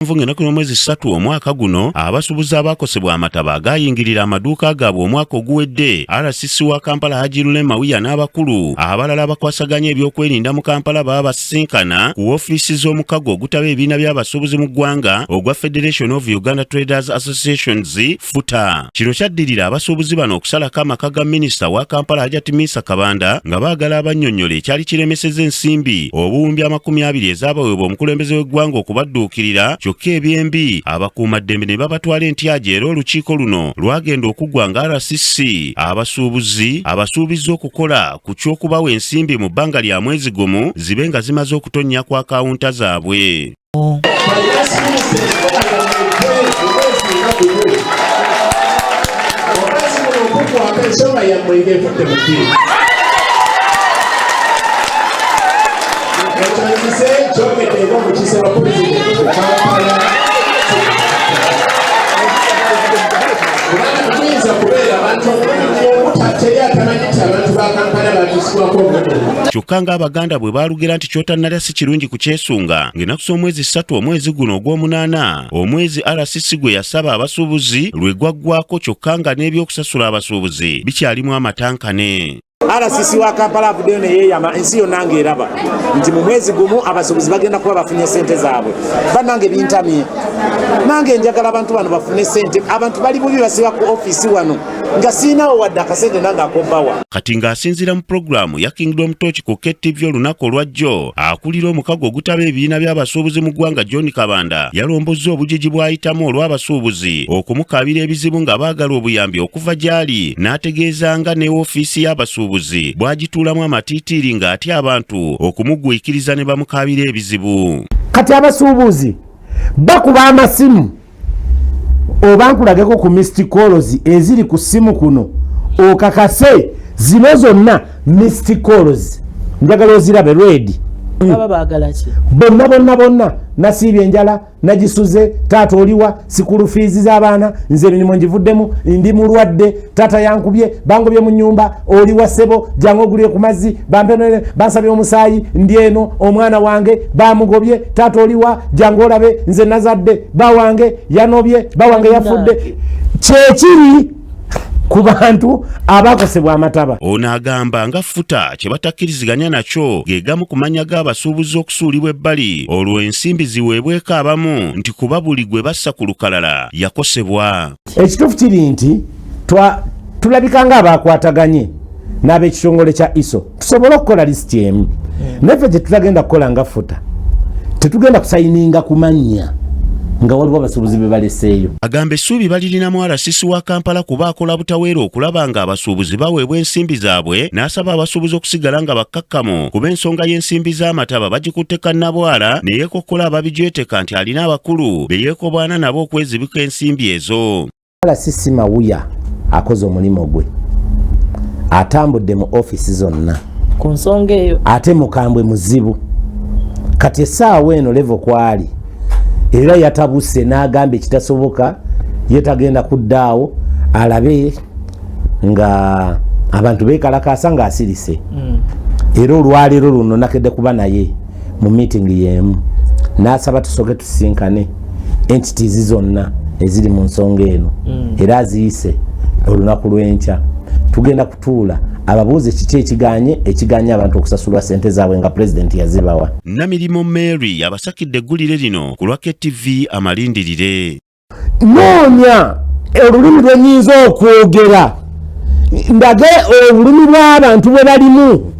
Ennaku n'omwezi 3 omwaka guno abasuubuzi abakosebwa amataba agayingirira amaduuka gaabwe omwaka oguwedde. RCC wa Kampala Haji Lule Mawiya n'abakulu abalala abakwasaganya ebyokwerinda mu Kampala baba basisinkana ku woofiisi z'omukago ogutaba ebibiina by'abasuubuzi mu ggwanga ogwa Federation of Uganda Traders Associations FUTA. Kino kyaddirira abasuubuzi bano okusalako amaka ga minisita wa Kampala Hajat Misa Kabanda nga baagala abannyonnyola ekyali kiremeseza ensimbi obuwumbi 20 ezaabaweebwa omukulembeze w'eggwanga okubadduukirira. Kyokka ebyembi abakuumaddembe ne babatwala entyaje era olukiiko luno lwagenda okuggwa nga RCC abasuubiza okukola ku ky'okubawa ensimbi mu bbanga lya mwezi gumu zibe nga zimaze okutonnya ku akawunta zaabwe. Kyokka ng'Abaganda bwe baalugera nti kyotannalya si kirungi ku kyesunga ng'ennaku z'omwezi 3 omwezi guno ogw'omunaana omwezi RCC gwe yasaba abasuubuzi lwe gwaggwako kyokka nga n'ebyokusasula abasuubuzi bikyalimu amatankane. RCC wa Kampala avuddeyo ne yeeyama ensi yonna ng'eraba nti mu mwezi gumu abasuubuzi bagenda kuba bafunye ssente zaabwe. Bannange bintamye, nange njagala abantu bano bafune ssente. Abantu bali bubi basiba ku ofiisi wano nga siinawo wadde akasente nange akombawa. Kati ng'asinziira mu pulogulaamu ya Kingdom Torch ku KTV olunaku olwajjo, akulira omukago ogutaba ebibiina by'abasuubuzi mu ggwanga John Kabanda yalombozza obujiji bw'ayitamu olw'abasuubuzi okumukaabira ebizibu nga baagala obuyambi okuva gy'ali, n'ategeeza nga ne woofiisi y'abasuubuzi bw'agituulamu amatiitiri ng'atya abantu okumugwikiriza ne bamukaabira ebizibu. Kati abasuubuzi bakuba amasimu oba nkulageko ku missed calls eziri ku simu kuno okakase zino zonna missed calls njagala ozirabe ready. Baba baagala ki? Bonna nasiibye enjala nagisuze taata oliwa sikulu fees z'abaana nze emirimu ngivuddemu ndi mulwadde taata yankubye bangobye mu nnyumba oliwa ssebo jangu ogulire ku mazzi bampenere bansabye omusaayi ndi eno omwana wange bamugobye taata oliwa jangu olabe nze nazadde bawange yanobye bawange yafudde kyekiri ku bantu abakosebwa amataba. Ono agamba nga FUTA kye batakkiriziganya nakyo ge gamu ku mannya g'abasuubuzi okusuulibwa ebbali olwo ensimbi ziweebweko abamu nti kuba buli gwe bassa ku lukalala yakosebwa. Ekituufu kiri nti tulabika nga abakwataganye n'ab'ekitongole kya ISO tusobole okukola lisiti emu. Naffe gye tutagenda kukola nga FUTA tetugenda kusayininga ku mannya nga waliwo abasuubuzi be baleseeyo. Agamba essuubi balirinamu RCC wa Kampala kuba akola butaweera okulaba nga abasuubuzi baweebwa ensimbi zaabwe, n'asaba abasuubuzi okusigala nga bakkakkamu kuba ensonga y'ensimbi z'amataba bagikutte kannabwala ne yeekokkola ababijweteka nti alina abakulu be yeekobwana nabo okwezibika ensimbi ezo. RCC Mawuya akoze omulimu gwe, atambudde mu ofiisi zonna ku nsonga eyo, ate mukambwe muzibu. Kati essaawa eno levo kwali era yatabuse n'agamba ekitasoboka yetagenda kuddaawo alabe nga abantu beekalakaasa ng'asirise. Era olwaleero luno nakedde kuba naye mu miitingi y'emu n'asaba tusooke tusisinkane entities zonna eziri mu nsonga eno era aziyise olunaku lw'enkya tugenda kutuula ababuuze kiki ekiganye abantu okusasulwa ssente zaabwe nga pulezidenti yazibawa. Namirimo Mary abasakidde eggulire lino ku lwa KTV amalindirire. Noonya olulimi lwe nnyinza okwogera ndage olulimi lw'abantu bwe balimu.